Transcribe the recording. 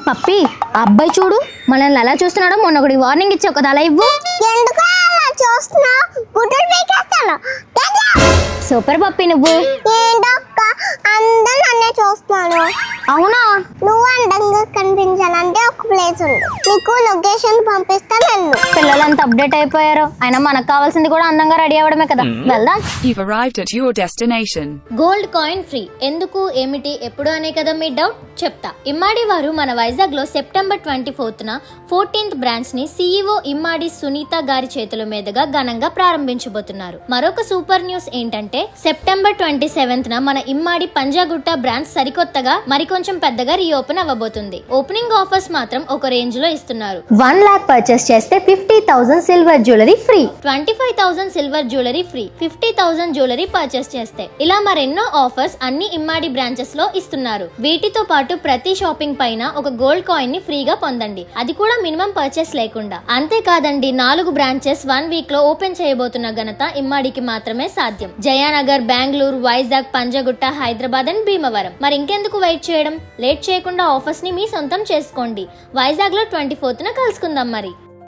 పప్పి అబ్బాయి చూడు మనల్ని ఎలా చూస్తున్నాడో మొన్న ఒకటి వార్నింగ్ ఇచ్చావు కదా, అలా ఇవ్వు. ఎందుకు అలా చూస్తున్నావు? గుడ్డలు పీకేస్తాను. సూపర్ పప్పి నువ్వు. ఏంటక్క అందరూ నన్నే చూస్తున్నాను. అవునా? నువ్వు అందంగా కనిపించాలంటే ఒక ప్లేస్ ఉంది, నీకు లొకేషన్ పంపిస్తా. నన్ను పిల్లలంతా అప్డేట్ అయిపోయారు, అయినా మనకు కావాల్సింది కూడా అందంగా రెడీ అవ్వడమే కదా. వెళ్దాం. You've arrived at your destination. Gold coin free ఎందుకు, ఏమిటి, ఎప్పుడు అనే కదా మీ డౌట్. చెప్తా. ఇమ్మాడి వారు మన వైజాగ్ లో సెప్టెంబర్ 24న 14th బ్రాంచ్ ని CEO ఇమ్మాడి సునీత గారి చేతుల మీదుగా ఘనంగా ప్రారంభించబోతున్నారు. మరొక సూపర్ న్యూస్ ఏంటంటే సెప్టెంబర్ 27న మన ఇమ్మాడి పంజాగుట్ట బ్రాంచ్ సరికొత్తగా మరికొంచెం పెద్దగా రీఓపెన్ అవ్వబోతుంది. ఓపెనింగ్ ఆఫర్స్ మాత్రం ఒక రేంజ్ లో ఇస్తున్నారు. 1 lakh పర్చేస్ చేస్తే 50,000 silver jewellery free, 25,000 silver jewellery free, 50,000 jewellery purchase చేస్తే, ఇలా మరెన్నో ఆఫర్స్ అన్ని ఇమ్మాడి బ్రాంచెస్ లో ఇస్తున్నారు. వీటితో పాటు ప్రతి షాపింగ్ పైన ఒక గోల్డ్ కాయిన్ ని ఫ్రీగా పొందండి, అది కూడా మినిమం పర్చేస్ లేకుండా. అంతేకాదండి 4 బ్రాంచెస్ 1 వీక్ లో ఓపెన్ చేయబోతున్న ఘనత ఇమ్మాడికి మాత్రమే సాధ్యం. జయానగర్, బెంగళూరు, వైజాగ్, పంజగుట్ట, హైదరాబాద్ అండ్ భీమవరం. మరి ఇంకెందుకు వెయిట్ చేయడం? లేట్ చేయకుండా ఆఫర్స్ ని మీ సొంతం చేసుకోండి. వైజాగ్ లో 24న కలుసుకుందాం మరి.